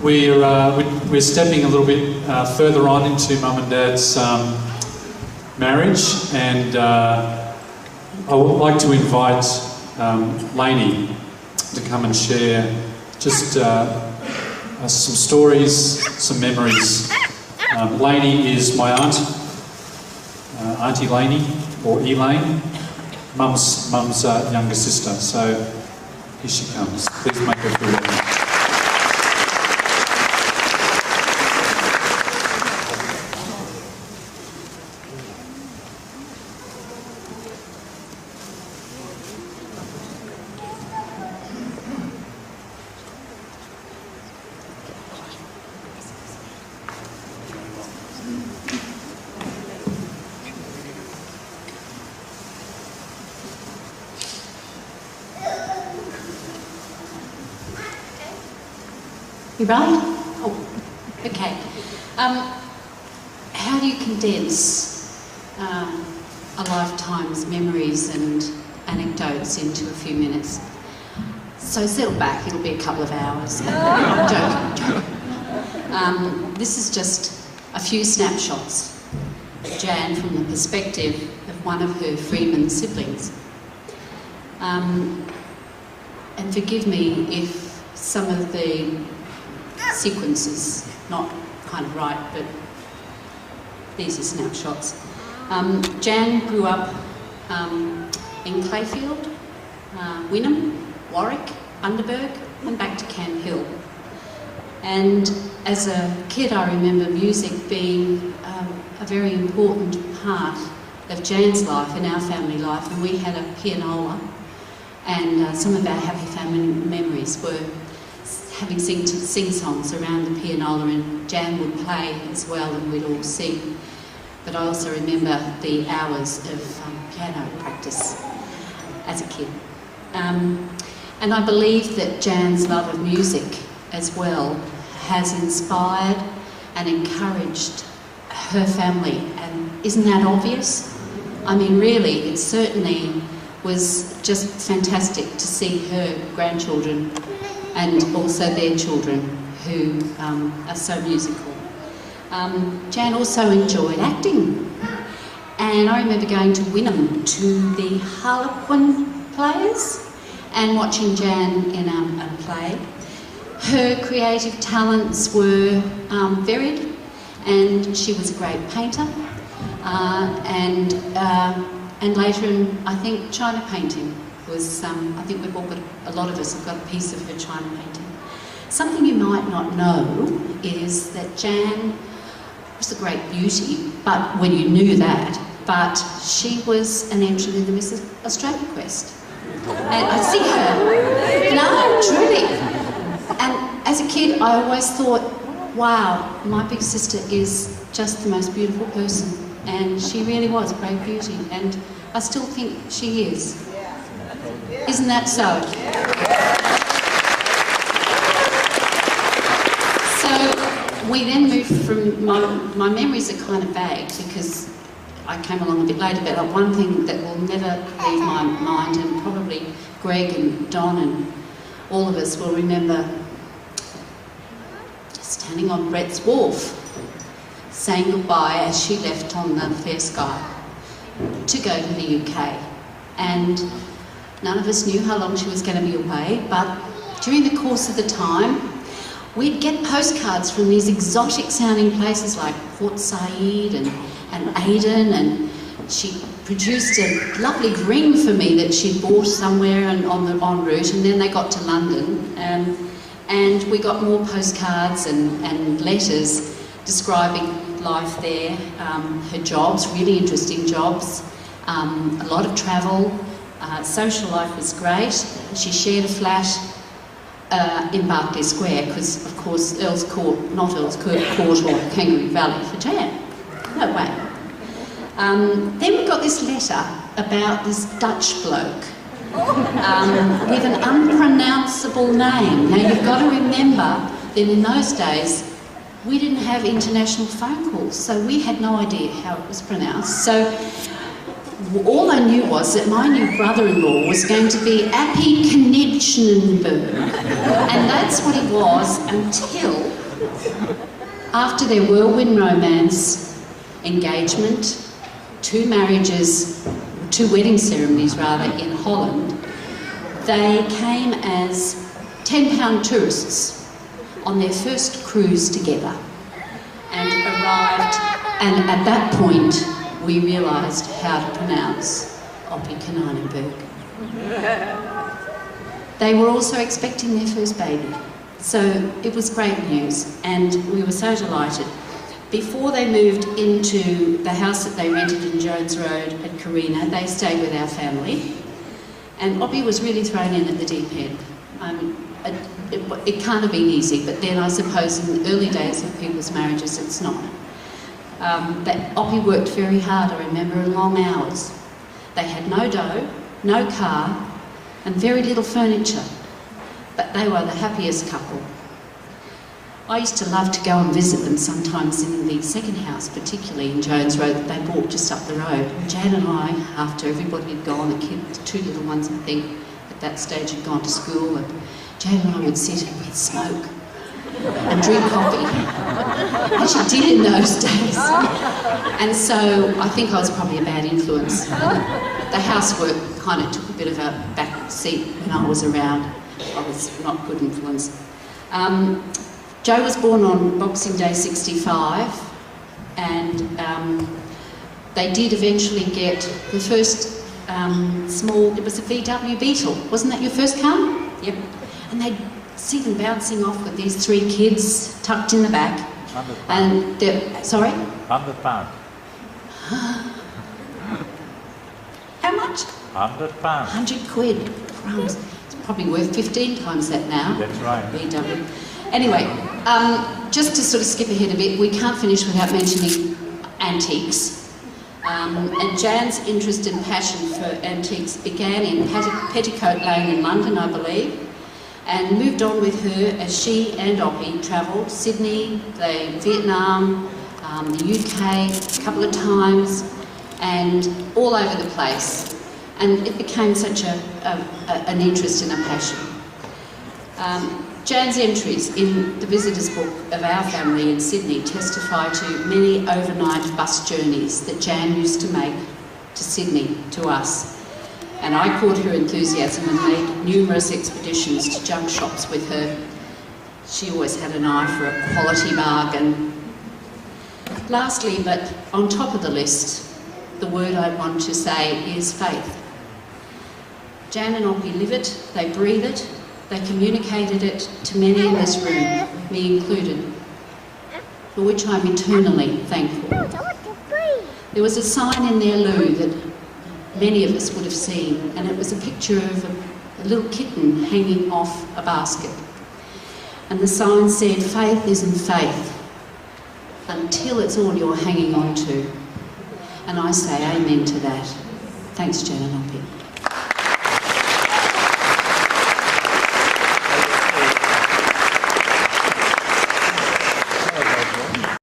We're stepping a little bit further on into Mum and Dad's marriage, and I would like to invite Lainie to come and share just some stories, some memories. Lainie is my aunt, Auntie Lainie, or Elaine, Mum's younger sister. So here she comes. Please make her feel welcome. You right? Oh, okay. How do you condense a lifetime's memories and anecdotes into a few minutes? So settle back, it'll be a couple of hours. Joking. This is just a few snapshots of Jann from the perspective of one of her Freeman siblings. And forgive me if some of the sequences not kind of right, but these are snapshots. Jann grew up in Clayfield, Wynnum, Warwick, Bundaberg, and back to Camp Hill. And as a kid, I remember music being a very important part of Jann's life and our family life, and we had a pianola, and some of our happy family memories were having sing-songs around the pianola, and Jann would play as well and we'd all sing. But I also remember the hours of piano practice as a kid. And I believe that Jann's love of music as well has inspired and encouraged her family. And isn't that obvious? I mean, really, it certainly was just fantastic to see her grandchildren and also their children who are so musical. Jann also enjoyed acting, and I remember going to Wynnum to the Harlequin plays and watching Jann in a play. Her creative talents were varied, and she was a great painter, and later in, I think, China painting was, I think we've all got, a lot of us have got a piece of her China painting. Something you might not know is that Jann was a great beauty, but when you knew that, but she was an entrant in the Miss Australia quest. And I see her, no, truly. And as a kid, I always thought, wow, my big sister is just the most beautiful person. And she really was a great beauty, and I still think she is. Isn't that so? So we then moved from, my memories are kind of vague because I came along a bit later, but one thing that will never leave my mind, and probably Greg and Don and all of us will remember standing on Brett's Wharf, saying goodbye as she left on the Fair Sky to go to the UK. And none of us knew how long she was going to be away, but during the course of the time, we'd get postcards from these exotic sounding places like Port Said and Aden, and she produced a lovely ring for me that she'd bought somewhere and en route, and then they got to London, and we got more postcards and letters describing life there, her jobs, really interesting jobs, a lot of travel. Social life was great. She shared a flat in Berkeley Square because, of course, Earl's Court, not Earl's Court or Kangaroo Valley for Jann. No way. Then we got this letter about this Dutch bloke with an unpronounceable name. Now, you've got to remember that in those days, we didn't have international phone calls, so we had no idea how it was pronounced. So all I knew was that my new brother-in-law was going to be Appie Knijnenburg. And that's what he was until, after their whirlwind romance, engagement, 2 marriages, 2 wedding ceremonies rather, in Holland, they came as £10 tourists on their first cruise together and arrived, and at that point we realised how to pronounce Appie Knijnenburg. They were also expecting their first baby, so it was great news and we were so delighted. Before they moved into the house that they rented in Jones Road at Carina, they stayed with our family, and Appie was really thrown in at the deep end. It can't have been easy, but then I suppose in the early days of people's marriages it's not. Appie worked very hard, I remember, in long hours. They had no dough, no car, and very little furniture, but they were the happiest couple. I used to love to go and visit them sometimes in the second house, particularly in Jones Road, that they bought just up the road. Jann and I, after everybody had gone, the kids, 2 little ones I think, at that stage had gone to school, and Jann and I would sit and we'd smoke and drink coffee, which you did in those days. And so I think I was probably a bad influence. The housework kind of took a bit of a back seat when I was around. I was not a good influence. Joe was born on Boxing Day 65, and they did eventually get the first it was a VW Beetle. Wasn't that your first car? Yep. And they'd see them bouncing off with these 3 kids tucked in the back. And sorry? £100. How much? £100. 100 quid. Crumbs. It's probably worth 15 times that now. That's right. VW. Anyway, just to sort of skip ahead a bit, we can't finish without mentioning antiques. And Jann's interest and passion for antiques began in Petticoat Lane in London, I believe, and moved on with her as she and Appie travelled Sydney, Vietnam, the UK a couple of times, and all over the place. And it became such an interest and a passion. Jann's entries in the visitors book of our family in Sydney testify to many overnight bus journeys that Jann used to make to Sydney, to us. And I caught her enthusiasm and made numerous expeditions to junk shops with her. She always had an eye for a quality bargain. Lastly, but on top of the list, the word I want to say is faith. Jann and Appie live it, they breathe it, they communicated it to many in this room, me included, for which I'm eternally thankful. There was a sign in their loo that many of us would have seen, and it was a picture of a little kitten hanging off a basket. And the sign said, "Faith isn't faith until it's all you're hanging on to." And I say amen to that. Thanks, Jann and Appie.